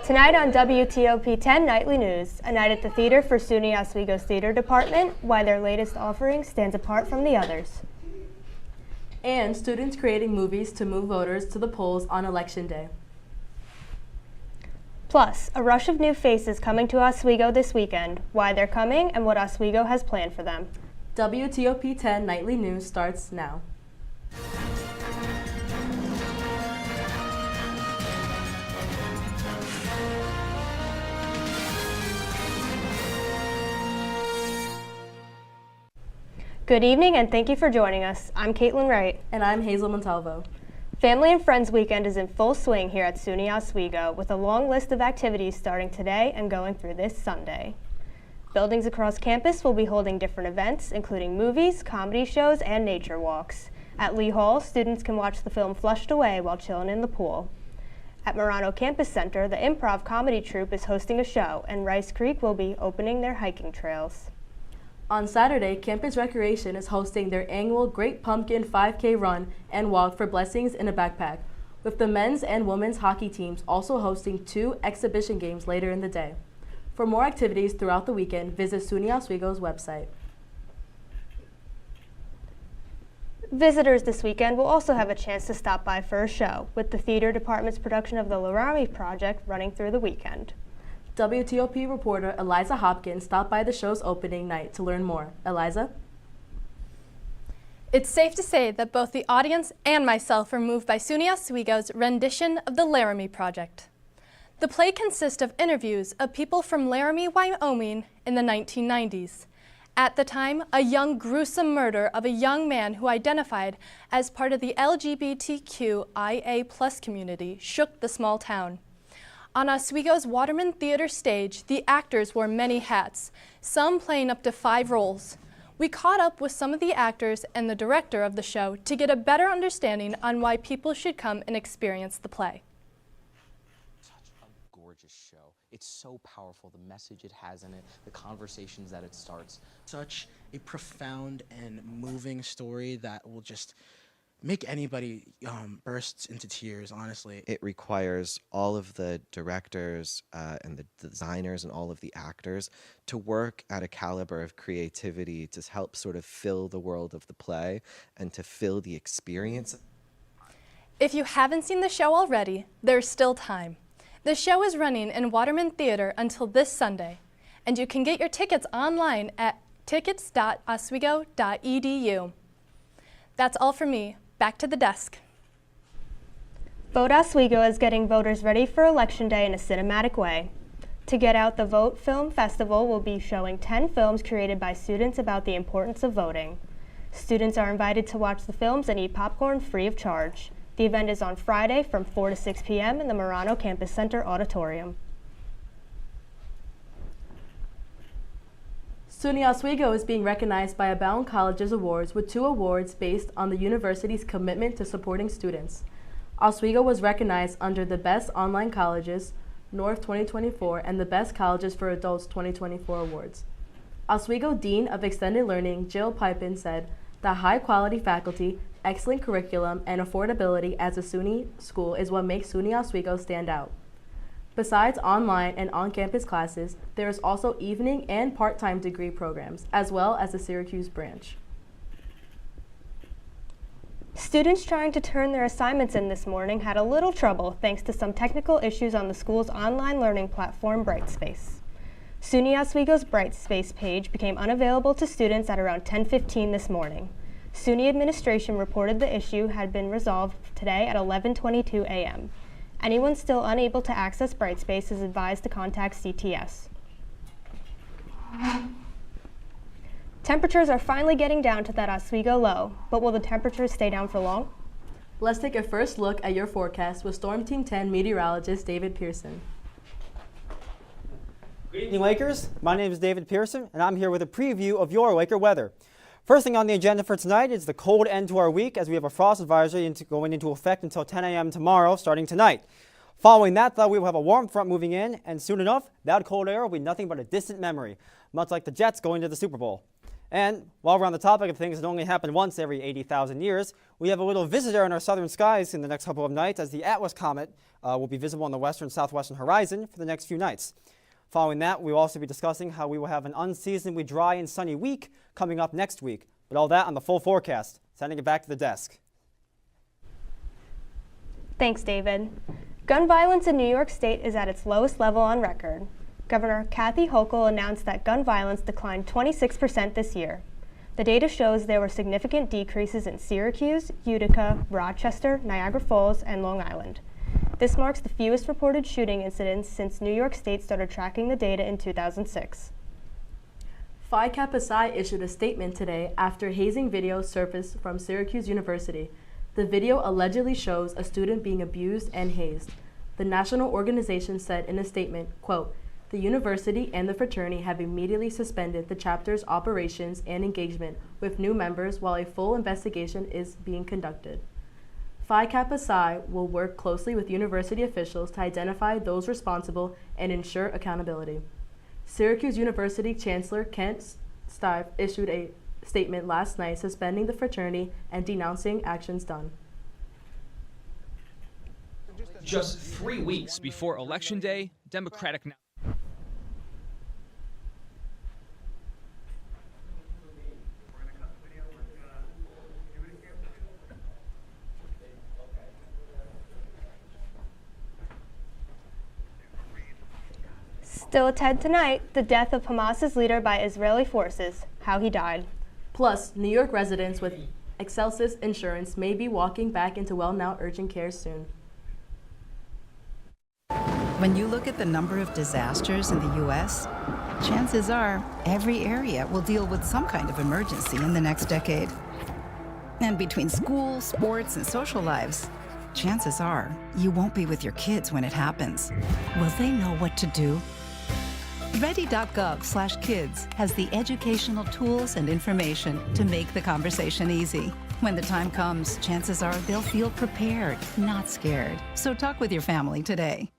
Tonight on WTOP-10 Nightly News, a night at the theater for SUNY Oswego's theater department, why their latest offering stands apart from the others. And students creating movies to move voters to the polls on Election Day. Plus, a rush of new faces coming to Oswego this weekend, why they're coming and what Oswego has planned for them. WTOP-10 Nightly News starts now. Good evening and thank you for joining us. I'm Caitlin Wright. And I'm Hazel Montalvo. Family and Friends Weekend is in full swing here at SUNY Oswego with a long list of activities starting today and going through this Sunday. Buildings across campus will be holding different events, including movies, comedy shows, and nature walks. At Lee Hall, students can watch the film Flushed Away while chilling in the pool. At Marano Campus Center, the improv comedy troupe is hosting a show, and Rice Creek will be opening their hiking trails. On Saturday, Campus Recreation is hosting their annual Great Pumpkin 5K run and walk for blessings in a backpack, with the men's and women's hockey teams also hosting 2 exhibition games later in the day. For more activities throughout the weekend, visit SUNY Oswego's website. Visitors this weekend will also have a chance to stop by for a show, with the theater department's production of the Laramie Project running through the weekend. WTOP reporter Eliza Hopkins stopped by the show's opening night to learn more. Eliza? It's safe to say that both the audience and myself were moved by SUNY Oswego's rendition of the Laramie Project. The play consists of interviews of people from Laramie, Wyoming in the 1990s. At the time, a young gruesome murder of a young man who identified as part of the LGBTQIA+ community shook the small town. On Oswego's Waterman Theater stage, the actors wore many hats, some playing up to 5 roles. We caught up with some of the actors and the director of the show to get a better understanding on why people should come and experience the play. Such a gorgeous show. It's so powerful, the message it has in it, the conversations that it starts. Such a profound and moving story that will just make anybody burst into tears, honestly. It requires all of the directors and the designers and all of the actors to work at a caliber of creativity to help sort of fill the world of the play and to fill the experience. If you haven't seen the show already, there's still time. The show is running in Waterman Theater until this Sunday, and you can get your tickets online at tickets.oswego.edu. That's all for me. Back to the desk. Vote Oswego is getting voters ready for Election Day in a cinematic way. To Get Out the Vote Film Festival will be showing 10 films created by students about the importance of voting. Students are invited to watch the films and eat popcorn free of charge. The event is on Friday from 4 to 6 p.m. in the Marano Campus Center auditorium. SUNY Oswego is being recognized by Abound College's awards with 2 awards based on the university's commitment to supporting students. Oswego was recognized under the Best Online Colleges, North 2024, and the Best Colleges for Adults 2024 awards. Oswego Dean of Extended Learning, Jill Pipin, said that high-quality faculty, excellent curriculum, and affordability as a SUNY school is what makes SUNY Oswego stand out. Besides online and on-campus classes, there is also evening and part-time degree programs, as well as the Syracuse branch. Students trying to turn their assignments in this morning had a little trouble thanks to some technical issues on the school's online learning platform, Brightspace. SUNY Oswego's Brightspace page became unavailable to students at around 10:15 this morning. SUNY administration reported the issue had been resolved today at 11:22 a.m. Anyone still unable to access Brightspace is advised to contact CTS. Temperatures are finally getting down to that Oswego low, but will the temperatures stay down for long? Let's take a first look at your forecast with Storm Team 10 meteorologist David Pearson. Good evening, Lakers. My name is David Pearson, and I'm here with a preview of your Laker weather. First thing on the agenda for tonight is the cold end to our week, as we have a frost advisory going into effect until 10 a.m. tomorrow, starting tonight. Following that, though, we will have a warm front moving in, and soon enough, that cold air will be nothing but a distant memory, much like the Jets going to the Super Bowl. And while we're on the topic of things that only happen once every 80,000 years, we have a little visitor in our southern skies in the next couple of nights, as the Atlas comet will be visible on the western southwestern horizon for the next few nights. Following that, we will also be discussing how we will have an unseasonably dry and sunny week coming up next week. But all that on the full forecast. Sending it back to the desk. Thanks, David. Gun violence in New York State is at its lowest level on record. Governor Kathy Hochul announced that gun violence declined 26% this year. The data shows there were significant decreases in Syracuse, Utica, Rochester, Niagara Falls, and Long Island. This marks the fewest reported shooting incidents since New York State started tracking the data in 2006. Phi Kappa Psi issued a statement today after hazing video surfaced from Syracuse University. The video allegedly shows a student being abused and hazed. The national organization said in a statement, quote, "The university and the fraternity have immediately suspended the chapter's operations and engagement with new members while a full investigation is being conducted. Phi Kappa Psi will work closely with university officials to identify those responsible and ensure accountability." Syracuse University Chancellor Kent Stive issued a statement last night suspending the fraternity and denouncing actions done. Just 3 weeks before Election Day, Democratic Still at 10 tonight, the death of Hamas's leader by Israeli forces, how he died. Plus, New York residents with Excelsis insurance may be walking back into well-now urgent care soon. When you look at the number of disasters in the U.S., chances are every area will deal with some kind of emergency in the next decade. And between school, sports, and social lives, chances are you won't be with your kids when it happens. Will they know what to do? Ready.gov/kids has the educational tools and information to make the conversation easy. When the time comes, chances are they'll feel prepared, not scared. So talk with your family today.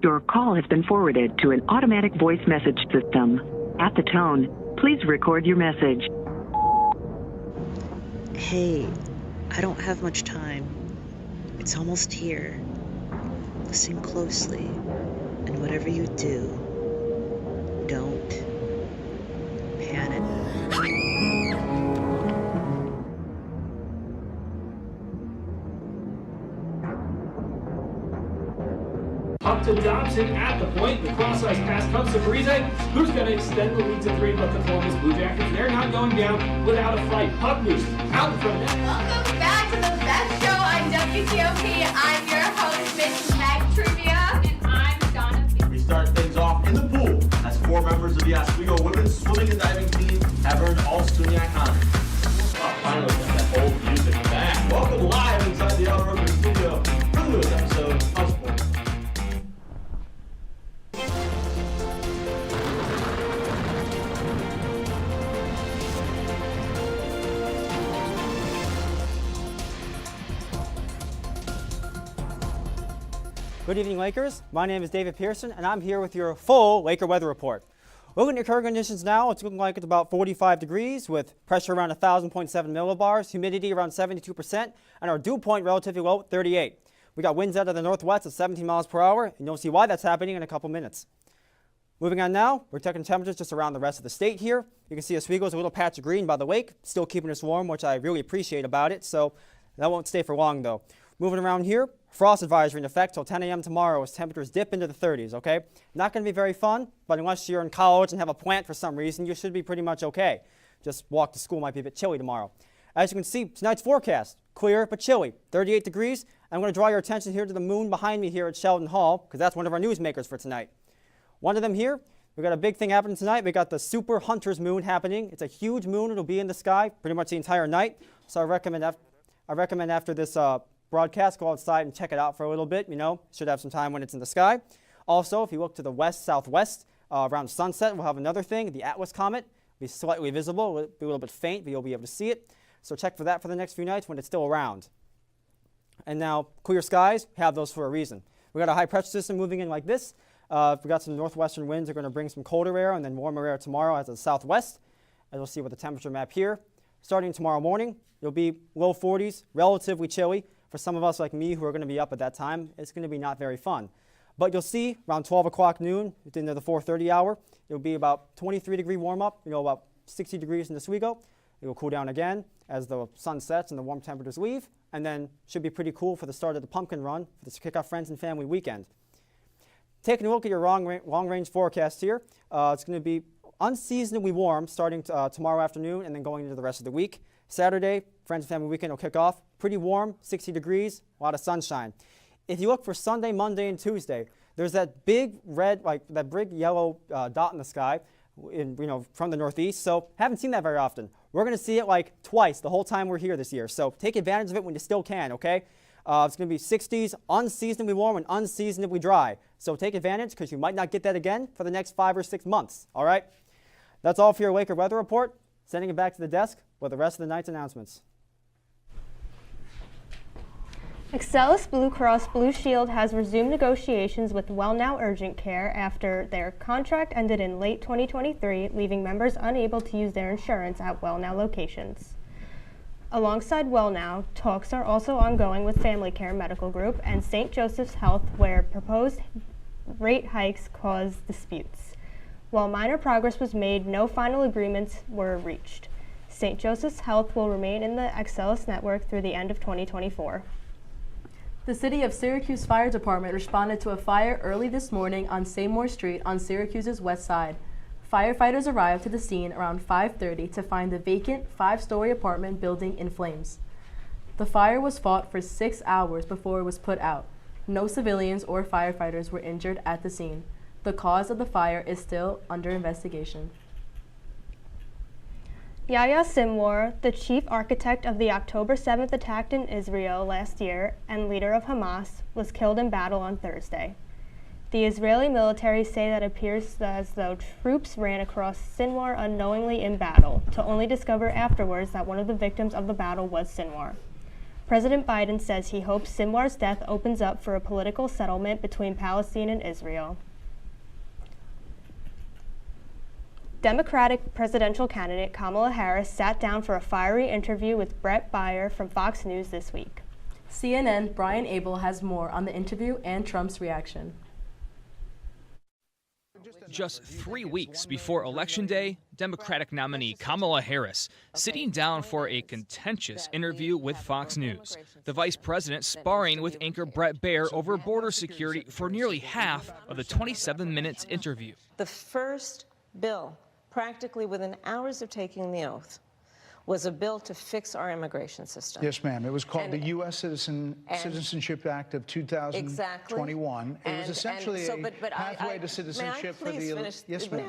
Your call has been forwarded to an automatic voice message system. At the tone, please record your message. Hey, I don't have much time. It's almost here. Listen closely, and whatever you do, don't panic. Up to Dobson at the point. The cross-ice pass comes to Parise, who's going to extend the lead to 3, but the Columbus Blue Jackets, they're not going down without a fight. Puck loose, out in front of net. Welcome back to the best show on WTOP. I'm your host, Miss Meg Trivia. And I'm Donna P. We start things off in the pool as 4 members of the Oswego women's swimming and diving team have earned all SUNY honors. Oh, finally, we got that old music back. Welcome live inside the Outer Open studio for the newest episode of Sports. Good evening, Lakers. My name is David Pearson, and I'm here with your full Laker weather report. Looking at current conditions now, it's looking like it's about 45 degrees with pressure around 1,000.7 millibars, humidity around 72%, and our dew point relatively low at 38. We got winds out of the northwest at 17 miles per hour, and you'll see why that's happening in a couple minutes. Moving on now, we're checking temperatures just around the rest of the state here. You can see Oswego's a little patch of green by the lake, still keeping us warm, which I really appreciate about it, so that won't stay for long though. Moving around here, frost advisory in effect till 10 a.m. tomorrow as temperatures dip into the 30s, okay? Not going to be very fun, but unless you're in college and have a plant for some reason, you should be pretty much okay. Just walk to school might be a bit chilly tomorrow. As you can see, tonight's forecast, clear but chilly, 38 degrees. I'm going to draw your attention here to the moon behind me here at Sheldon Hall, because that's one of our newsmakers for tonight. One of them here, We got a big thing happening tonight. We got the Super Hunter's Moon happening. It's a huge moon. It'll be in the sky pretty much the entire night. So I recommend after this broadcast, go outside and check it out for a little bit. You know, should have some time when it's in the sky. Also, if you look to the west-southwest, around sunset, we'll have another thing. The Atlas Comet will be slightly visible. It'll be a little bit faint, but you'll be able to see it. So check for that for the next few nights when it's still around. And now, clear skies, we have those for a reason. We got a high pressure system moving in like this. We got some northwestern winds. They're going to bring some colder air and then warmer air tomorrow as the southwest. As you'll see with the temperature map here. Starting tomorrow morning, it'll be low 40s, relatively chilly. For some of us like me who are going to be up at that time, it's going to be not very fun. But you'll see around 12 o'clock noon, within the 4:30 hour, it'll be about 23-degree warm up, about 60 degrees in Oswego. It will cool down again as the sun sets and the warm temperatures leave, and then should be pretty cool for the start of the pumpkin run for this Kick Off Friends and Family weekend. Taking a look at your long-range forecast here, it's going to be unseasonably warm starting tomorrow afternoon and then going into the rest of the week. Saturday, Friends and Family weekend will kick off. Pretty warm, 60 degrees, a lot of sunshine. If you look for Sunday, Monday, and Tuesday, there's that big red, that big yellow dot in the sky from the northeast. So haven't seen that very often. We're going to see it like twice the whole time we're here this year. So take advantage of it when you still can, okay? It's going to be 60s, unseasonably warm and unseasonably dry. So take advantage because you might not get that again for the next 5 or 6 months, all right? That's all for your Laker weather report. Sending it back to the desk with the rest of the night's announcements. Excelis Blue Cross Blue Shield has resumed negotiations with WellNow Urgent Care after their contract ended in late 2023, leaving members unable to use their insurance at WellNow locations. Alongside WellNow, talks are also ongoing with Family Care Medical Group and St. Joseph's Health, where proposed rate hikes caused disputes. While minor progress was made, no final agreements were reached. St. Joseph's Health will remain in the Excelis network through the end of 2024. The City of Syracuse Fire Department responded to a fire early this morning on Seymour Street on Syracuse's west side. Firefighters arrived to the scene around 5:30 to find the vacant 5-story apartment building in flames. The fire was fought for 6 hours before it was put out. No civilians or firefighters were injured at the scene. The cause of the fire is still under investigation. Yahya Sinwar, the chief architect of the October 7th attack in Israel last year and leader of Hamas, was killed in battle on Thursday. The Israeli military say that it appears as though troops ran across Sinwar unknowingly in battle, to only discover afterwards that one of the victims of the battle was Sinwar. President Biden says he hopes Sinwar's death opens up for a political settlement between Palestine and Israel. Democratic presidential candidate Kamala Harris sat down for a fiery interview with Brett Baier from Fox News this week. CNN Brian Abel has more on the interview and Trump's reaction. Just 3 weeks before Election Day, Democratic nominee Kamala Harris sitting down for a contentious interview with Fox News. The vice president sparring with anchor Brett Baier over border security for nearly half of the 27 minutes interview. The first bill, practically within hours of taking the oath, was a bill to fix our immigration system. Yes, ma'am. It was called the U.S. Citizenship Act of 2021. Exactly. It was essentially a pathway to citizenship for the... Yes, ma'am.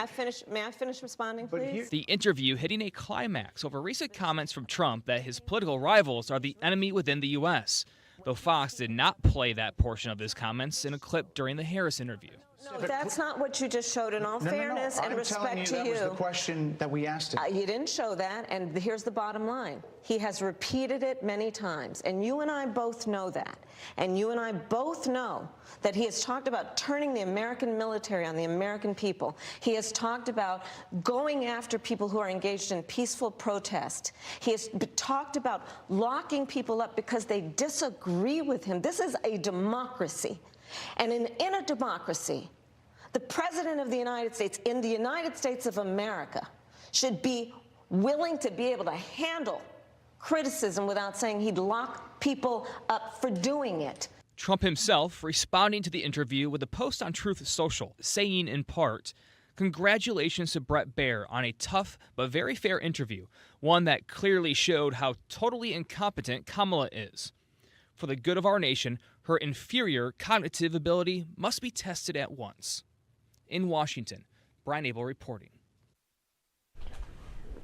May I finish responding, please? The interview hitting a climax over recent comments from Trump that his political rivals are the enemy within the U.S., though Fox did not play that portion of his comments in a clip during the Harris interview. No, that's not what you just showed. In all fairness and respect to you, that was the question that we asked him. You didn't show that, and here's the bottom line. He has repeated it many times, and you and I both know that. And you and I both know that he has talked about turning the American military on the American people. He has talked about going after people who are engaged in peaceful protest. He has talked about locking people up because they disagree with him. This is a democracy. And in a democracy, the President of the United States, in the United States of America, should be willing to be able to handle criticism without saying he'd lock people up for doing it. Trump himself responding to the interview with a post on Truth Social, saying in part, "Congratulations to Brett Baier on a tough but very fair interview, one that clearly showed how totally incompetent Kamala is. For the good of our nation, her inferior cognitive ability must be tested at once." In Washington, Brian Abel reporting.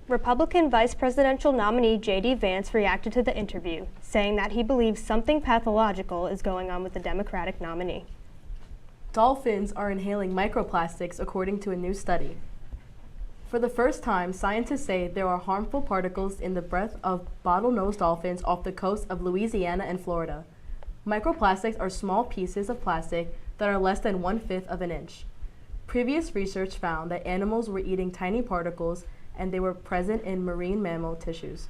Republican vice presidential nominee J.D. Vance reacted to the interview, saying that he believes something pathological is going on with the Democratic nominee. Dolphins are inhaling microplastics, according to a new study. For the first time, scientists say there are harmful particles in the breath of bottlenose dolphins off the coast of Louisiana and Florida. Microplastics are small pieces of plastic that are less than 1/5 of an inch. Previous research found that animals were eating tiny particles and they were present in marine mammal tissues.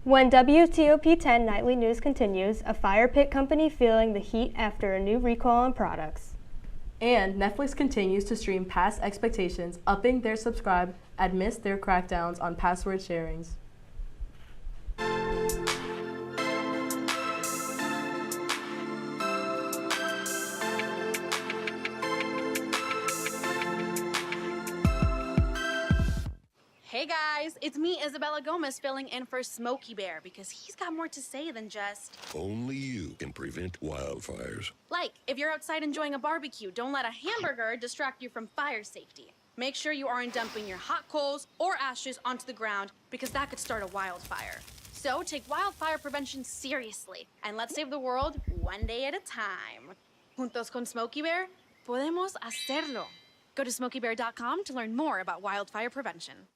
When WTOP-10 nightly news continues, a fire pit company feeling the heat after a new recall on products. And Netflix continues to stream past expectations, upping their subscribe amidst their crackdowns on password sharings. Hey guys, it's me, Isabella Gomez, filling in for Smokey Bear because he's got more to say than just... Only you can prevent wildfires. Like, if you're outside enjoying a barbecue, don't let a hamburger distract you from fire safety. Make sure you aren't dumping your hot coals or ashes onto the ground because that could start a wildfire. So take wildfire prevention seriously and let's save the world one day at a time. Juntos con Smokey Bear, podemos hacerlo. Go to smokeybear.com to learn more about wildfire prevention.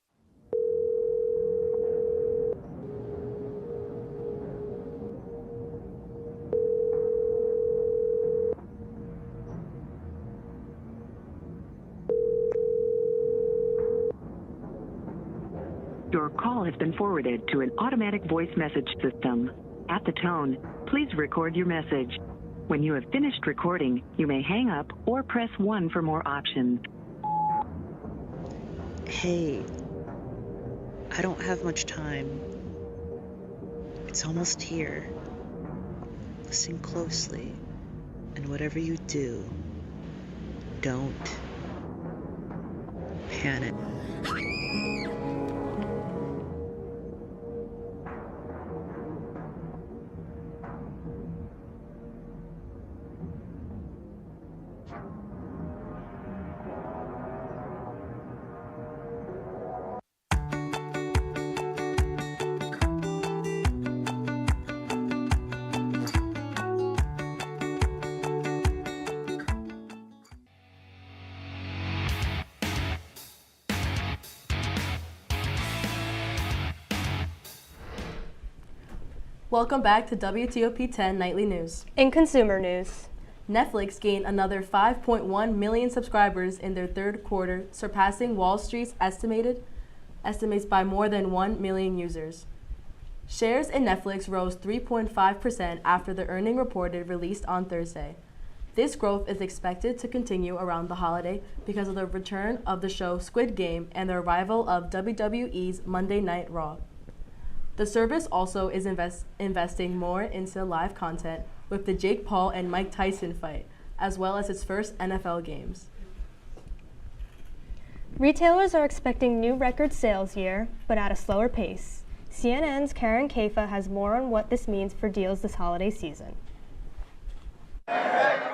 Your call has been forwarded to an automatic voice message system. At the tone, please record your message. When you have finished recording, you may hang up or press 1 for more options. Hey, I don't have much time. It's almost here. Listen closely, and whatever you do, don't panic. Welcome back to WTOP-10 Nightly News. In consumer news, Netflix gained another 5.1 million subscribers in their third quarter, surpassing Wall Street's estimates by more than 1 million users. Shares in Netflix rose 3.5% after the earnings reported released on Thursday. This growth is expected to continue around the holiday because of the return of the show Squid Game and the arrival of WWE's Monday Night Raw. The service also is investing more into live content with the Jake Paul and Mike Tyson fight, as well as its first NFL games. retailers are expecting new record sales year, but at a slower pace. CNN's Karen Kafa has more on what this means for deals this holiday season.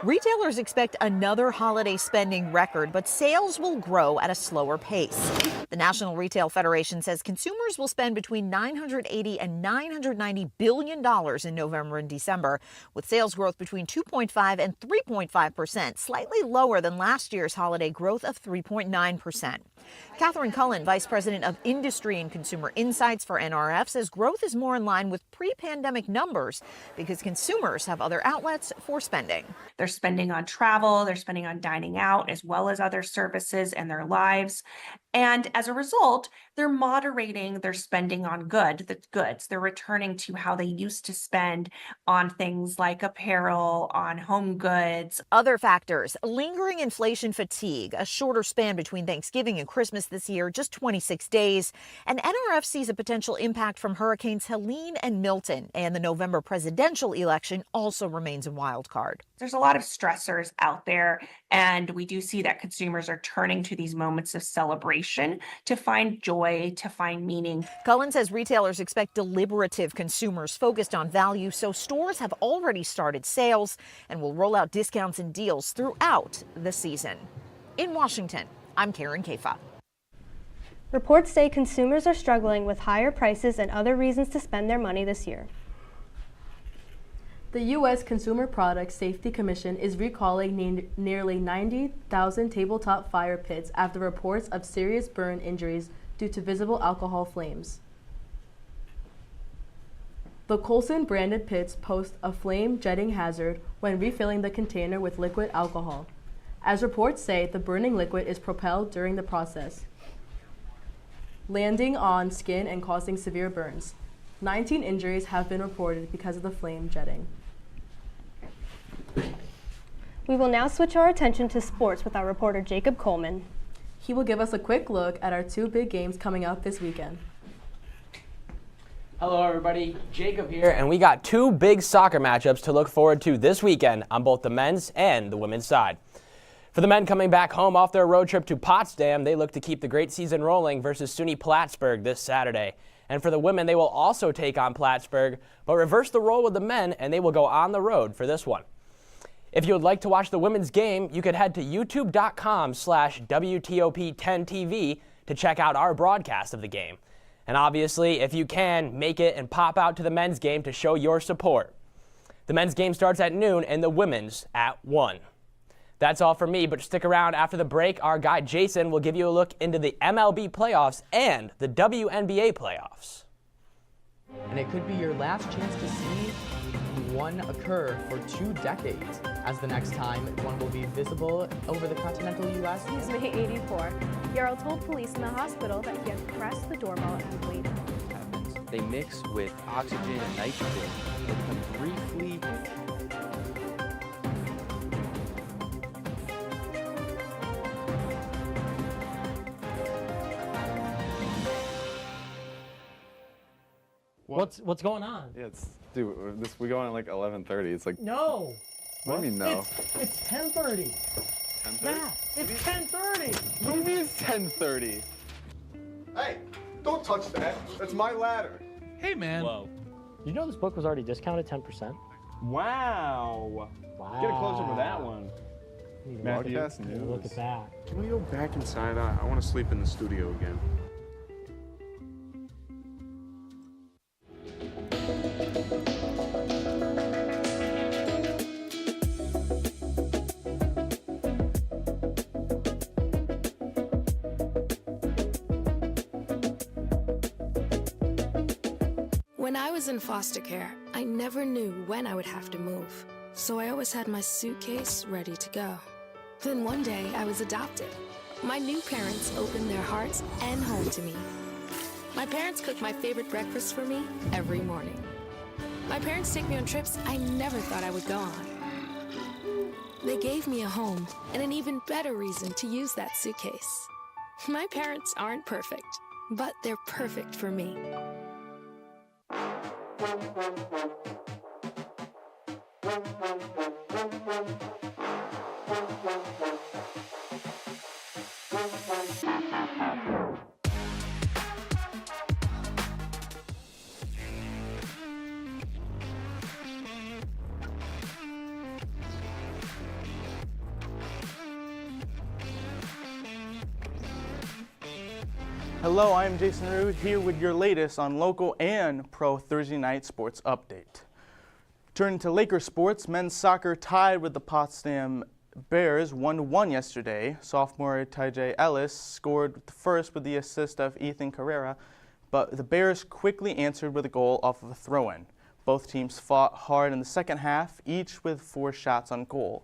Retailers expect another holiday spending record, but sales will grow at a slower pace. The National Retail Federation says consumers will spend between $980 and $990 billion in November and December, with sales growth between 2.5 and 3.5%, slightly lower than last year's holiday growth of 3.9%. Catherine Cullen, Vice President of Industry and Consumer Insights for NRF, says growth is more in line with pre-pandemic numbers because consumers have other outlets for spending. They're spending on travel, they're spending on dining out, as well as other services in their lives. And as a result, they're moderating their spending on goods. They're returning to how they used to spend on things like apparel, on home goods. Other factors: lingering inflation fatigue, a shorter span between Thanksgiving and Christmas this year, just 26 days. And NRF sees a potential impact from Hurricanes Helene and Milton. And the November presidential election also remains a wild card. There's a lot of stressors out there, And we do see that consumers are turning to these moments of celebration to find joy, to find meaning. Cullen says retailers expect deliberative consumers focused on value, so stores have already started sales and will roll out discounts and deals throughout the season. In Washington, I'm Karen Kafa. Reports say consumers are struggling with higher prices and other reasons to spend their money this year. The U.S. Consumer Product Safety Commission is recalling nearly 90,000 tabletop fire pits after reports of serious burn injuries due to visible alcohol flames. The Colson branded pits pose a flame jetting hazard when refilling the container with liquid alcohol. As reports say, the burning liquid is propelled during the process, landing on skin and causing severe burns. 19 injuries have been reported because of the flame jetting. We will now switch our attention to sports with our reporter Jacob Coleman. He will give us a quick look at our two big games coming up this weekend. Hello everybody, Jacob here, and we got two big soccer matchups to look forward to this weekend on both the men's and the women's side. For the men coming back home off their road trip to Potsdam, they look to keep the great season rolling versus SUNY Plattsburgh this Saturday. And for the women, they will also take on Plattsburgh, but reverse the role with the men, and they will go on the road for this one. If you would like to watch the women's game, you could head to youtube.com/WTOP-10TV to check out our broadcast of the game. And obviously, if you can, make it and pop out to the men's game to show your support. The men's game starts at noon and the women's at 1. That's all for me, but stick around after the break. Our guy Jason will give you a look into the MLB playoffs and the WNBA playoffs. And it could be your last chance to see one occur for 2 decades, as the next time one will be visible over the continental U.S. He's May 84. Yarrow told police in the hospital that he had pressed the doorbell and waited. They mix with oxygen and nitrogen that can briefly What's going on? Yeah, we go on at like 11:30. It's like No. What do you mean no? It's 10:30. 10:30? Yeah, it's 10:30. What do you mean it's 10:30? Hey, don't touch that. That's my ladder. Hey, man. Whoa. You know this book was already discounted 10%? Wow. Get a close up with that one. Matthew, Look at that. Can we go back inside? I want to sleep in the studio again. When I was in foster care, I never knew when I would have to move, so I always had my suitcase ready to go. Then one day, I was adopted. My new parents opened their hearts and home to me. My parents cook my favorite breakfast for me every morning. My parents take me on trips I never thought I would go on. They gave me a home and an even better reason to use that suitcase. My parents aren't perfect, but they're perfect for me. Hello, I'm Jason Rude here with your latest on local and pro Thursday night sports update. Turning to Lakers sports, men's soccer tied with the Potsdam Bears 1-1 yesterday. Sophomore Tyjae Ellis scored first with the assist of Ethan Carrera, but the Bears quickly answered with a goal off of a throw-in. Both teams fought hard in the second half, each with 4 shots on goal.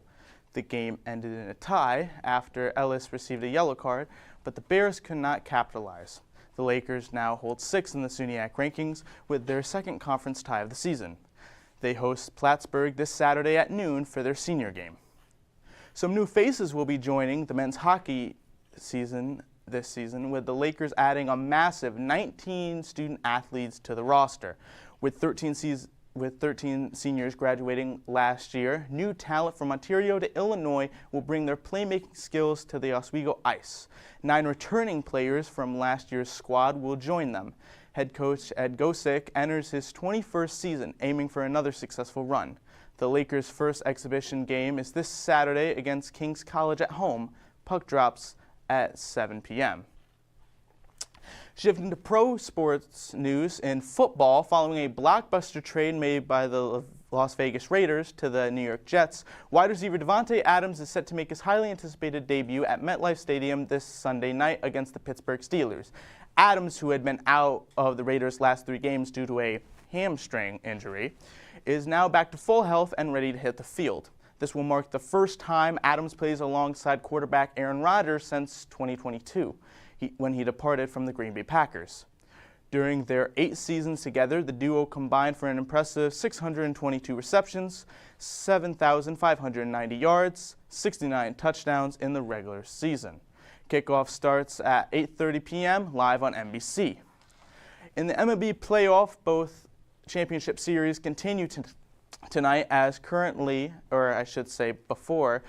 The game ended in a tie after Ellis received a yellow card, but the Bears could not capitalize. The Lakers now hold 6th in the SUNYAC rankings with their second conference tie of the season. They host Plattsburgh this Saturday at noon for their senior game. Some new faces will be joining the men's hockey season this season, with the Lakers adding a massive 19 student athletes to the roster. With 13 with 13 seniors graduating last year. New talent from Ontario to Illinois will bring their playmaking skills to the Oswego ice. 9 returning players from last year's squad will join them. Head coach Ed Gosick enters his 21st season, aiming for another successful run. The Lakers' first exhibition game is this Saturday against King's College at home. Puck drops at 7 p.m. Shifting to pro sports news in football, following a blockbuster trade made by the Las Vegas Raiders to the New York Jets, wide receiver Davante Adams is set to make his highly anticipated debut at MetLife Stadium this Sunday night against the Pittsburgh Steelers. Adams, who had been out of the Raiders' last 3 games due to a hamstring injury, is now back to full health and ready to hit the field. This will mark the first time Adams plays alongside quarterback Aaron Rodgers since 2022. When he departed from the Green Bay Packers. During their 8 seasons together, the duo combined for an impressive 622 receptions, 7,590 yards, 69 touchdowns in the regular season. Kickoff starts at 8:30 p.m. live on NBC. In the MLB playoff, both championship series continue tonight as currently, or I should say before,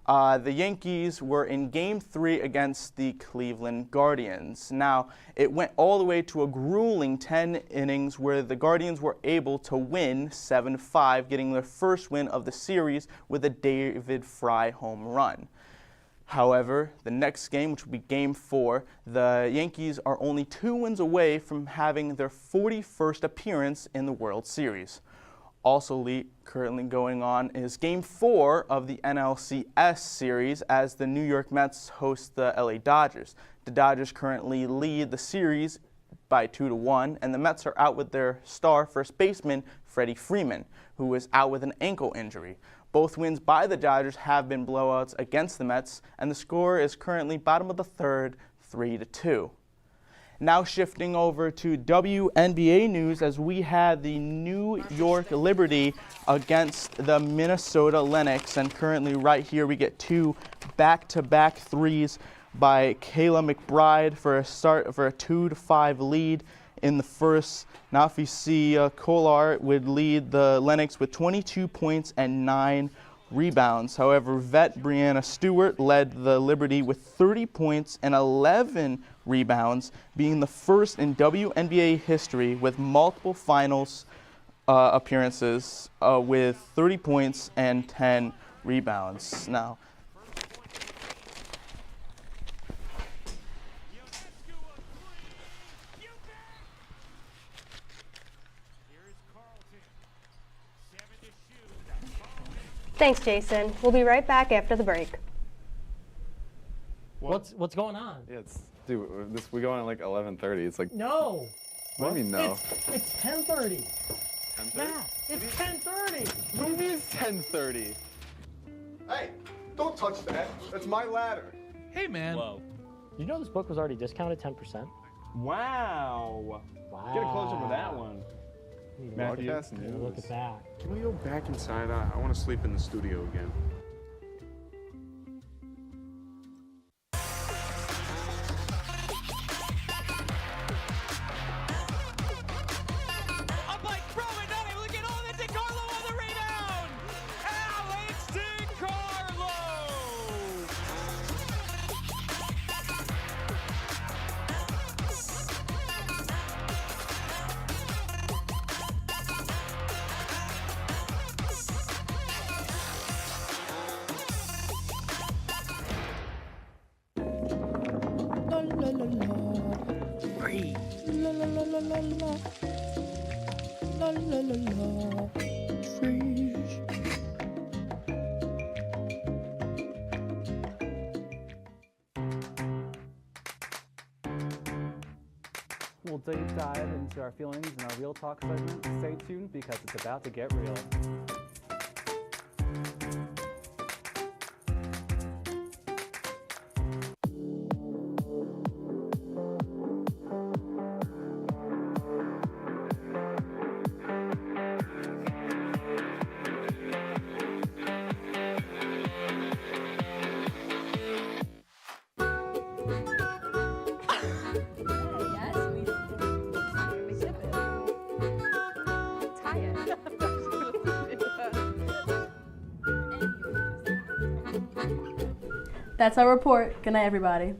the Yankees were in Game 3 against the Cleveland Guardians. Now, it went all the way to a grueling 10 innings where the Guardians were able to win 7-5, getting their first win of the series with a David Fry home run. However, the next game, which will be Game 4, the Yankees are only 2 wins away from having their 41st appearance in the World Series. Also currently going on is Game 4 of the NLCS series as the New York Mets host the LA Dodgers. The Dodgers currently lead the series by 2-1, and the Mets are out with their star first baseman, Freddie Freeman, who is out with an ankle injury. Both wins by the Dodgers have been blowouts against the Mets, and the score is currently bottom of the third, 3-2. Now shifting over to WNBA news as we had the New York Liberty against the Minnesota Lynx, and currently right here we get 2 back-to-back threes by Kayla McBride for a 2-5 lead in the first. Now if you see Kolar would lead the Lynx with 22 points and 9 rebounds. However, vet Brianna Stewart led the Liberty with 30 points and 11 rebounds, being the first in WNBA history with multiple finals appearances with 30 points and 10 rebounds. Now, Thanks, Jason. We'll be right back after the break. What's going on? Yeah, dude, we go on at like 11:30. It's like No. What do you mean no? It's 10:30. 10:30? Matt, it's 10:30. What do you mean it's 10:30? Hey, don't touch that. That's my ladder. Hey, man. Whoa. You know this book was already discounted 10%? Wow. Get a close up of that one. Matthew, Broadcast news. Look at that. Can we go back inside? I want to sleep in the studio again. We'll deep dive into our feelings in our Real Talk segment. Stay tuned because it's about to get real. That's our report. Good night, everybody.